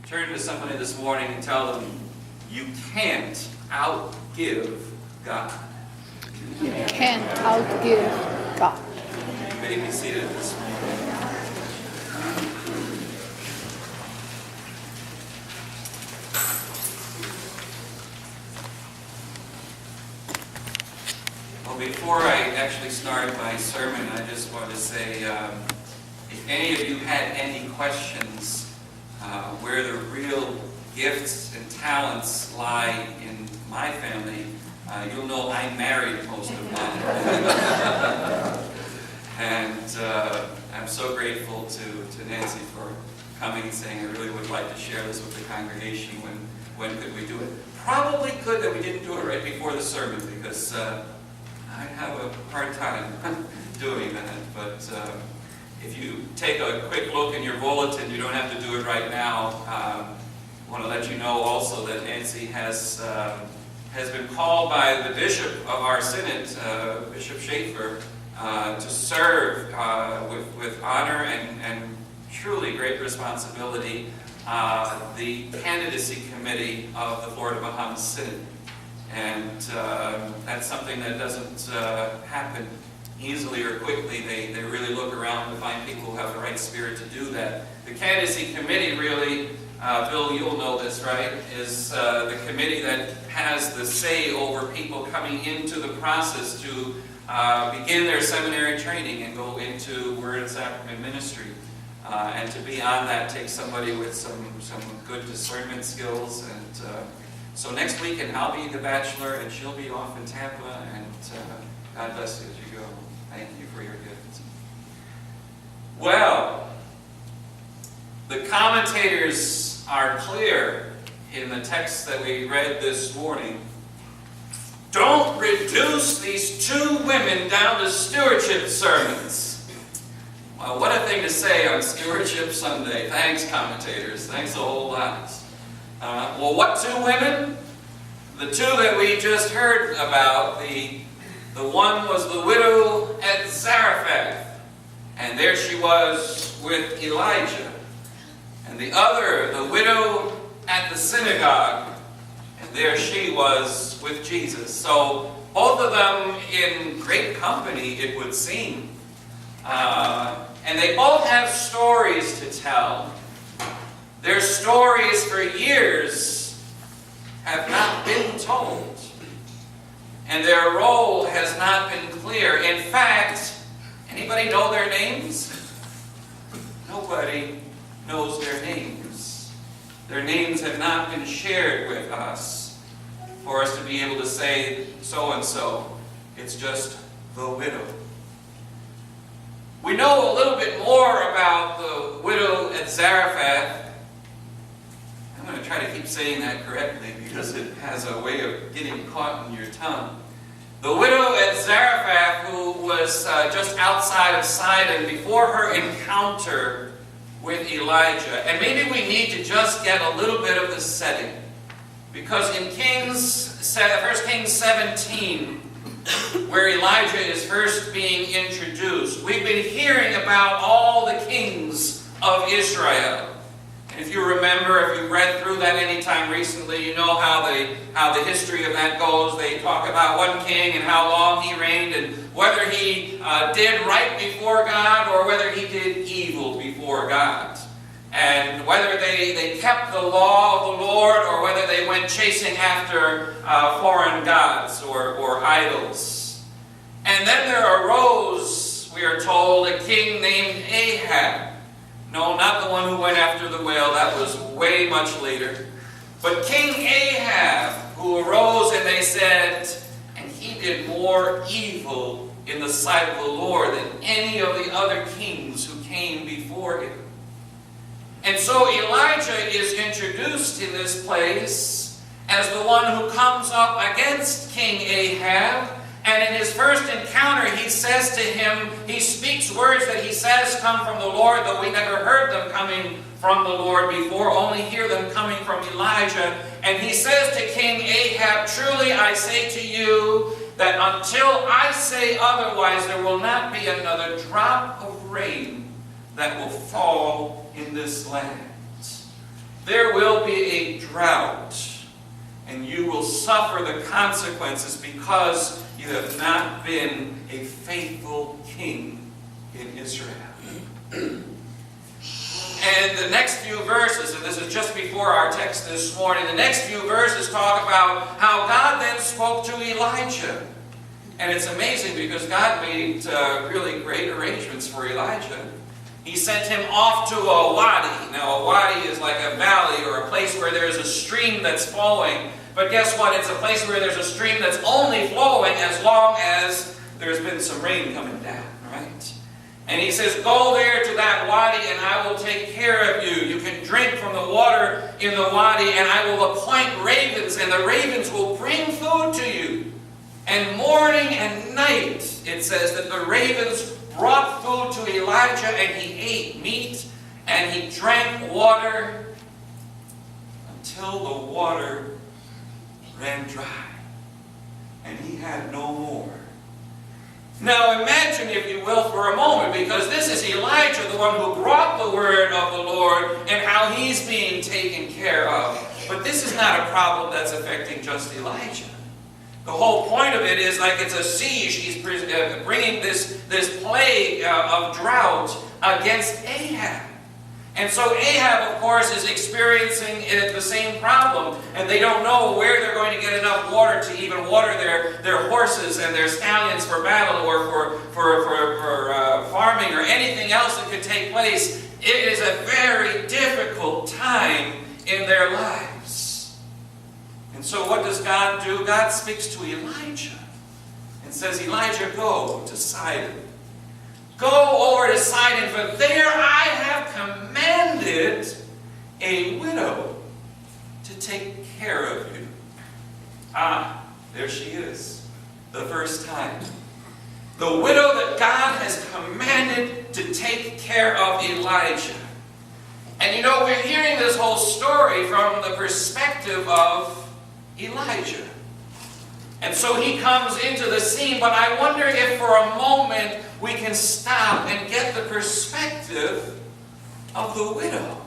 Turn to somebody this morning and tell them, you can't outgive God. You can't outgive God. You may be seated this morning. Well, before I actually start my sermon, I just want to say, if any of you had any questions where the real gifts and talents lie in my family, you'll know I married most of mine. And I'm so grateful to Nancy for coming and saying, I really would like to share this with the congregation. When could we do it? Probably good that we didn't do it right before the sermon, because I have a hard time doing that. But if you take a quick look in your bulletin, you don't have to do it right now. I want to let you know also that Nancy has been called by the bishop of our synod, Bishop Schaefer, to serve with honor and truly great responsibility the candidacy committee of the Florida Bahamas Synod. And that's something that doesn't happen easily or quickly. They really look around to find people who have the right spirit to do that. The candidacy committee really, Bill, you'll know this, right, is the committee that has the say over people coming into the process to begin their seminary training and go into Word and Sacrament ministry. And to be on that takes somebody with some good discernment skills. And so next weekend I'll be the bachelor and she'll be off in Tampa. And God bless you as you go. Thank you for your gift. Well, the commentators are clear in the text that we read this morning. Don't reduce these two women down to stewardship sermons. Well, what a thing to say on Stewardship Sunday. Thanks, commentators. Thanks a whole lot. Well, what two women? The two that we just heard about. The one was the widow at Zarephath, and there she was with Elijah. And the other, the widow at the synagogue, and there she was with Jesus. So both of them in great company, it would seem. And they both have stories to tell. Their stories for years have not been told. And their role has not been clear. In fact, anybody know their names? Nobody knows their names. Their names have not been shared with us for us to be able to say so-and-so. It's just the widow. We know a little bit more about the widow at Zarephath. I'm going to try to keep saying that correctly because it has a way of getting caught in your tongue. The widow at Zarephath, who was just outside of Sidon before her encounter with Elijah. And maybe we need to just get a little bit of the setting. Because in 1 Kings 17, where Elijah is first being introduced, we've been hearing about all the kings of Israel. And if you remember, if you've read through that any time recently, you know how the history of that goes. They talk about one king and how long he reigned and whether he did right before God or whether he did evil before God. And whether they kept the law of the Lord or whether they went chasing after foreign gods or idols. And then there arose, we are told, a king named Ahab. No, not the one who went after the whale. That was way much later. But King Ahab, who arose and they said, and he did more evil in the sight of the Lord than any of the other kings who came before him. And so Elijah is introduced in this place as the one who comes up against King Ahab. And in his first encounter, he says to him, he speaks words that he says come from the Lord, though we never heard them coming from the Lord before, only hear them coming from Elijah. And he says to King Ahab, truly I say to you that until I say otherwise, there will not be another drop of rain that will fall in this land. There will drought, and you will suffer the consequences because you have not been a faithful king in Israel. And the next few verses, and this is just before our text this morning, the next few verses talk about how God then spoke to Elijah. And it's amazing because God made really great arrangements for Elijah. He sent him off to a wadi. Now, a wadi is like a valley or a place where there's a stream that's flowing. But guess what? It's a place where there's a stream that's only flowing as long as there's been some rain coming down, right? And he says, go there to that wadi and I will take care of you. You can drink from the water in the wadi and I will appoint ravens and the ravens will bring food to you. And morning and night, it says that the ravens brought food to Elijah and he ate meat and he drank water until the water ran dry and he had no more. Now imagine, if you will, for a moment, because this is Elijah, the one who brought the word of the Lord, and how he's being taken care of. But this is not a problem that's affecting just Elijah. The whole point of it is like it's a siege. He's bringing this plague of drought against Ahab. And so Ahab, of course, is experiencing the same problem. And they don't know where they're going to get enough water to even water their horses and their stallions for battle or for farming or anything else that could take place. It is a very difficult time in their lives. And so what does God do? God speaks to Elijah and says, Elijah, go to Sidon. Go over to Sidon, for there I have commanded a widow to take care of you. Ah, there she is, the first time. The widow that God has commanded to take care of Elijah. And you know, we're hearing this whole story from the perspective of Elijah. And so he comes into the scene, but I wonder if for a moment we can stop and get the perspective of the widow.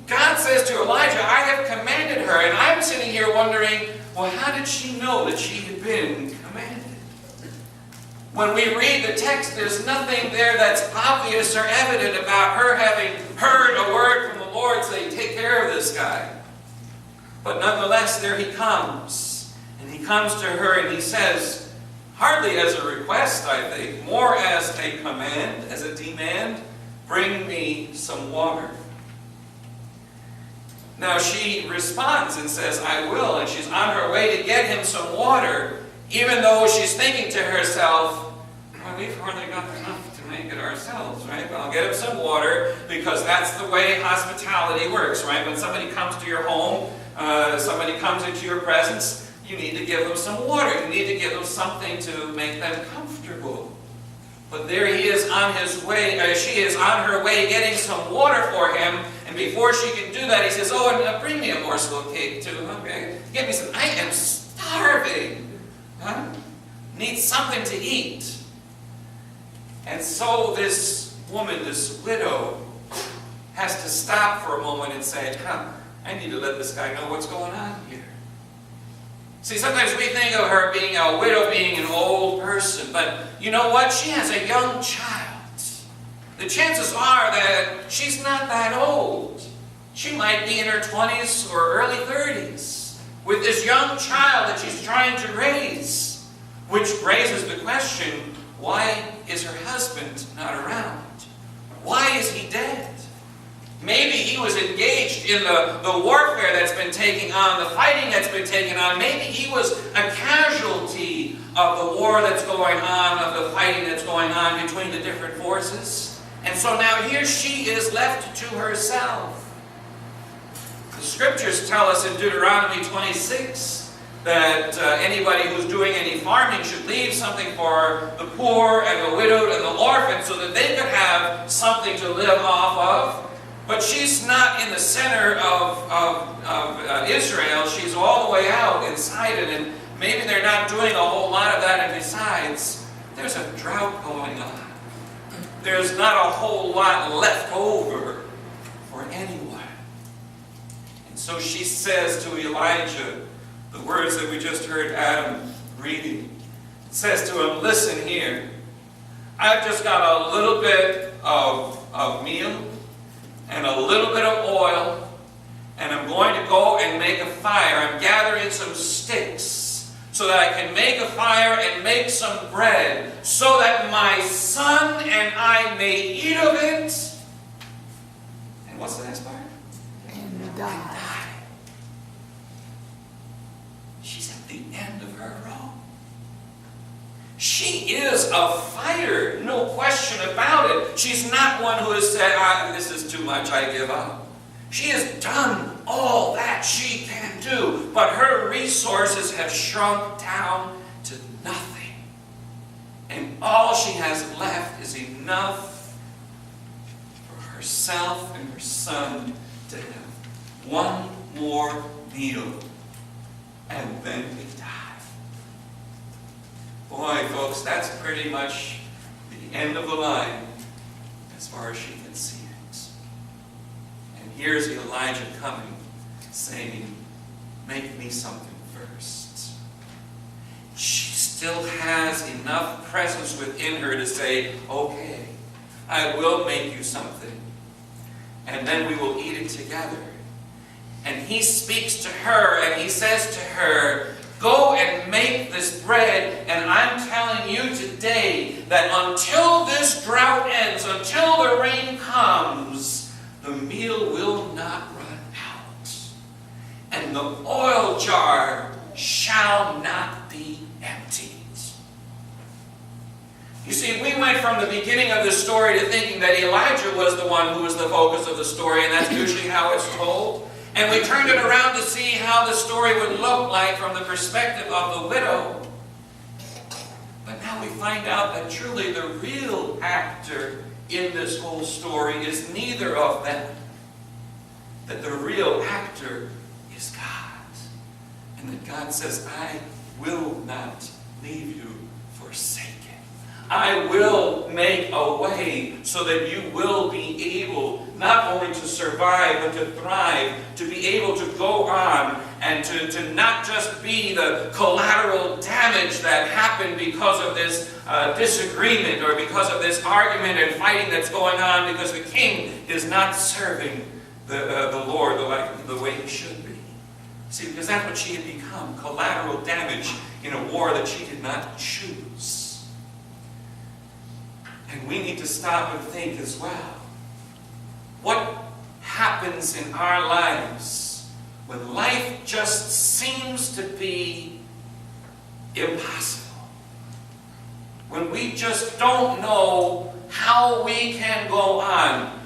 God says to Elijah, I have commanded her, and I'm sitting here wondering, well, how did she know that she had been commanded? When we read the text, there's nothing there that's obvious or evident about her having heard a word from the Lord saying, take care of this guy. But nonetheless, there he comes. And he comes to her and he says, hardly as a request, I think, more as a command, as a demand, bring me some water. Now she responds and says, I will. And she's on her way to get him some water, even though she's thinking to herself, well, we've hardly got enough to make it ourselves, right? But I'll get him some water, because that's the way hospitality works, right? When somebody comes to your home, somebody comes into your presence, you need to give them some water. You need to give them something to make them comfortable. But there he is on his way, she is on her way getting some water for him, and before she can do that, he says, oh, and bring me a morsel of cake too. Okay, get me some, I am starving. Huh? Need something to eat. And so this woman, this widow, has to stop for a moment and say, I need to let this guy know what's going on here. See, sometimes we think of her being a widow, being an old person, but you know what? She has a young child. The chances are that she's not that old. She might be in her 20s or early 30s with this young child that she's trying to raise, which raises the question, why is her husband not around? Why is he dead? Maybe he was engaged in the warfare that's been taking on, the fighting that's been taken on. Maybe he was a casualty of the war that's going on, of the fighting that's going on between the different forces. And so now here she is left to herself. The scriptures tell us in Deuteronomy 26 that anybody who's doing any farming should leave something for the poor and the widowed and the orphan so that they could have something to live off of. But she's not in the center of Israel. She's all the way out in Sidon, and maybe they're not doing a whole lot of that. And besides, there's a drought going on. There's not a whole lot left over for anyone. So she says to Elijah, the words that we just heard Adam reading, it says to him, listen here, I've just got a little bit of meal and a little bit of oil, and I'm going to go and make a fire. I'm gathering some sticks so that I can make a fire and make some bread so that my son and I may eat of it. And what's the next part? And die. She's at the end of her rope. She is a fighter, no question about it. She's not one who has said, this is too much, I give up. She has done all that she can do, but her resources have shrunk down to nothing. And all she has left is enough for herself and her son to have one more meal, and then we die. Boy, folks, that's pretty much the end of the line as far as she can see it. And here's Elijah coming, saying, make me something first. She still has enough presence within her to say, okay, I will make you something, and then we will eat it together. And he speaks to her, and he says to her, go and make this bread, and I'm telling you today that until this drought ends, until the rain comes, the meal will not run out, and the oil jar shall not be emptied. You see, we went from the beginning of the story to thinking that Elijah was the one who was the focus of the story, and that's usually how it's told. And we turned it around to see how the story would look like from the perspective of the widow. But now we find out that truly the real actor in this whole story is neither of them. That the real actor is God. And that God says, I will not leave you forsaken. I will make a way so that you will be able not only to survive, but to thrive, to be able to go on, and to not just be the collateral damage that happened because of this disagreement or because of this argument and fighting that's going on because the king is not serving the Lord the way he should be. See, because that's what she had become, collateral damage in a war that she did not choose. And we need to stop and think as well. What happens in our lives when life just seems to be impossible? When we just don't know how we can go on?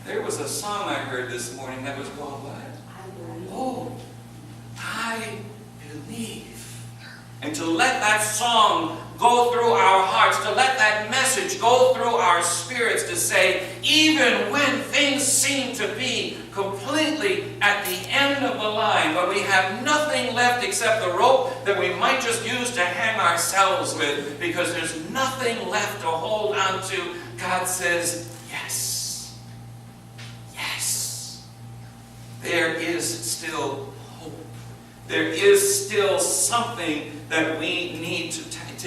There was a song I heard this morning that was called what? Oh, I believe. And to let that song go through our hearts, to let that message go through our spirits to say, even when things seem to be completely at the end of the line, but we have nothing left except the rope that we might just use to hang ourselves with, because there's nothing left to hold on to, God says, yes. Yes. There is still hope. There is still something that we need to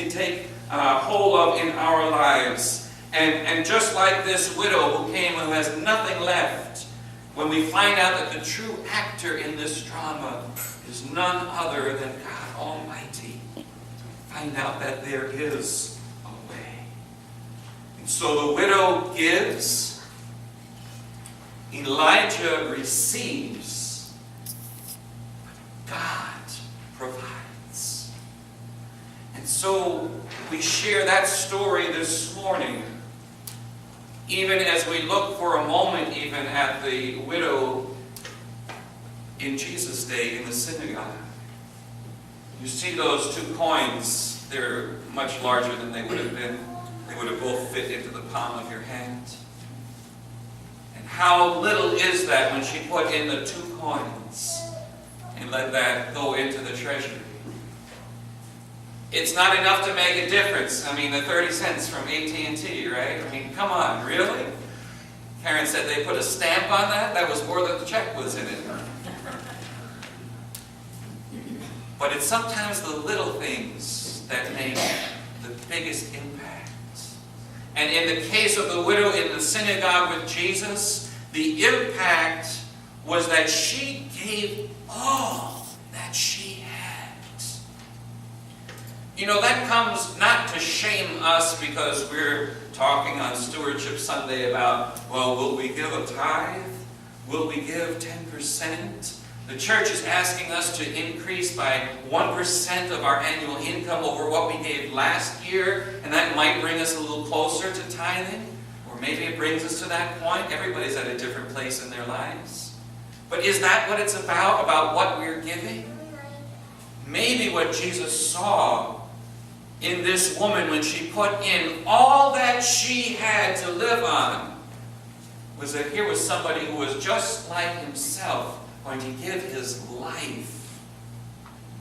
take hold of in our lives. And just like this widow who came who has nothing left, when we find out that the true actor in this drama is none other than God Almighty, we find out that there is a way. And so the widow gives, Elijah receives, God provides. And so we share that story this morning, even as we look for a moment even at the widow in Jesus' day in the synagogue. You see those 2 coins, they're much larger than they would have been. They would have both fit into the palm of your hand. And how little is that when she put in the 2 coins and let that go into the treasury? It's not enough to make a difference. I mean, the 30 cents from AT&T, right? I mean, come on, really? Karen said they put a stamp on that? That was more than the check was in it. But it's sometimes the little things that make the biggest impact. And in the case of the widow in the synagogue with Jesus, the impact was that she gave all that she had. You know, that comes not to shame us because we're talking on Stewardship Sunday about, well, will we give a tithe? Will we give 10%? The church is asking us to increase by 1% of our annual income over what we gave last year, and that might bring us a little closer to tithing, or maybe it brings us to that point. Everybody's at a different place in their lives. But is that what it's about what we're giving? Maybe what Jesus saw in this woman when she put in all that she had to live on was that here was somebody who was just like himself, going to give his life.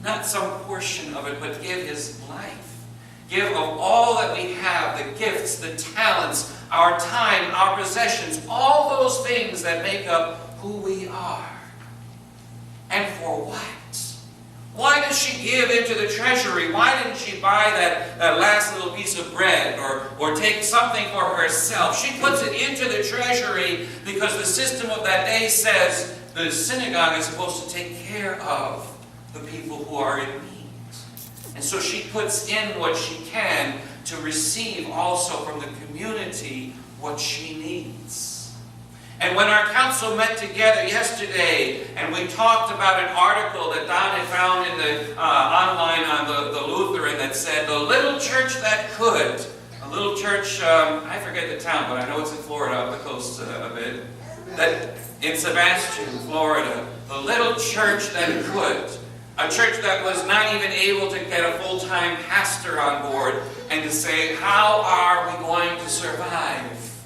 Not some portion of it, but give his life. Give of all that we have, the gifts, the talents, our time, our possessions, all those things that make up who we are. And for what? Why does she give into the treasury? Why didn't she buy that last little piece of bread or take something for herself? She puts it into the treasury because the system of that day says the synagogue is supposed to take care of the people who are in need. And so she puts in what she can to receive also from the community what she needs. And when our council met together yesterday and we talked about an article that Don had found in the online on the Lutheran that said, the little church that could. A little church, I forget the town, but I know it's in Florida, up the coast a bit. That in Sebastian, Florida, the little church that could. A church that was not even able to get a full-time pastor on board and to say, how are we going to survive?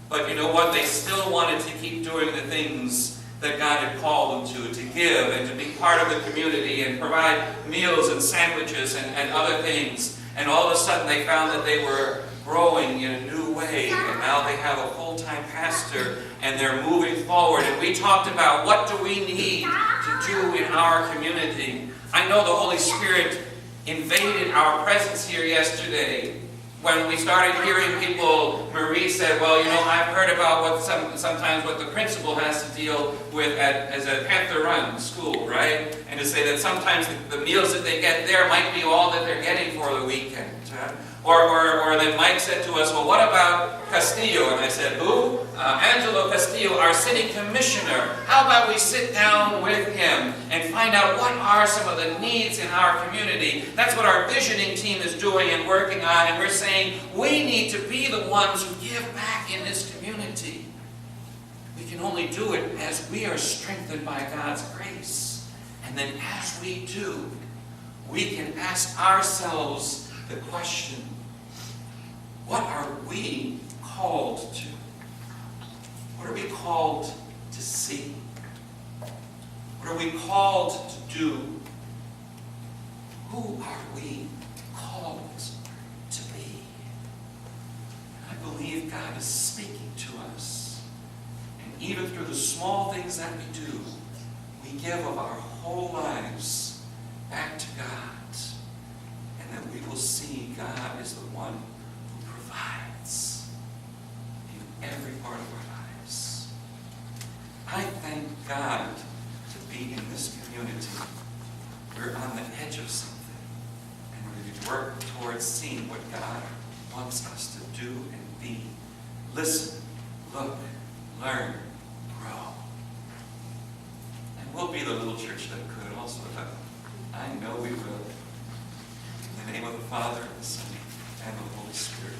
But you know what? They still wanted to keep doing the things that God had called them to give and to be part of the community and provide meals and sandwiches and other things. And all of a sudden they found that they were growing in a new way. And now they have a full-time pastor and they're moving forward. And we talked about what do we need to do in our community. I know the Holy Spirit invaded our presence here yesterday. When we started hearing people, Marie said, well, you know, I've heard about what sometimes what the principal has to deal with as a Panther Run school, right? And to say that sometimes the meals that they get there might be all that they're getting for the weekend. Or that Mike said to us, well, what about Castillo? And I said, who? Angelo Castillo, our city commissioner. How about we sit down with him and find out what are some of the needs in our community? That's what our visioning team is doing and working on. And we're saying we need to be the ones who give back in this community. We can only do it as we are strengthened by God's grace. And then as we do, we can ask ourselves the question, what are we called to? What are we called to see? What are we called to do? Who are we called to be? I believe God is speaking to us. And even through the small things that we do, we give of our whole lives back to God. And that we will see God is the one who provides in every part of our lives. I thank God to be in this community. We're on the edge of something. And we work towards seeing what God wants us to do and be. Listen, look, learn, grow. And we'll be the little church that could also. I know we will. In the name of the Father, and the Son, and the Holy Spirit.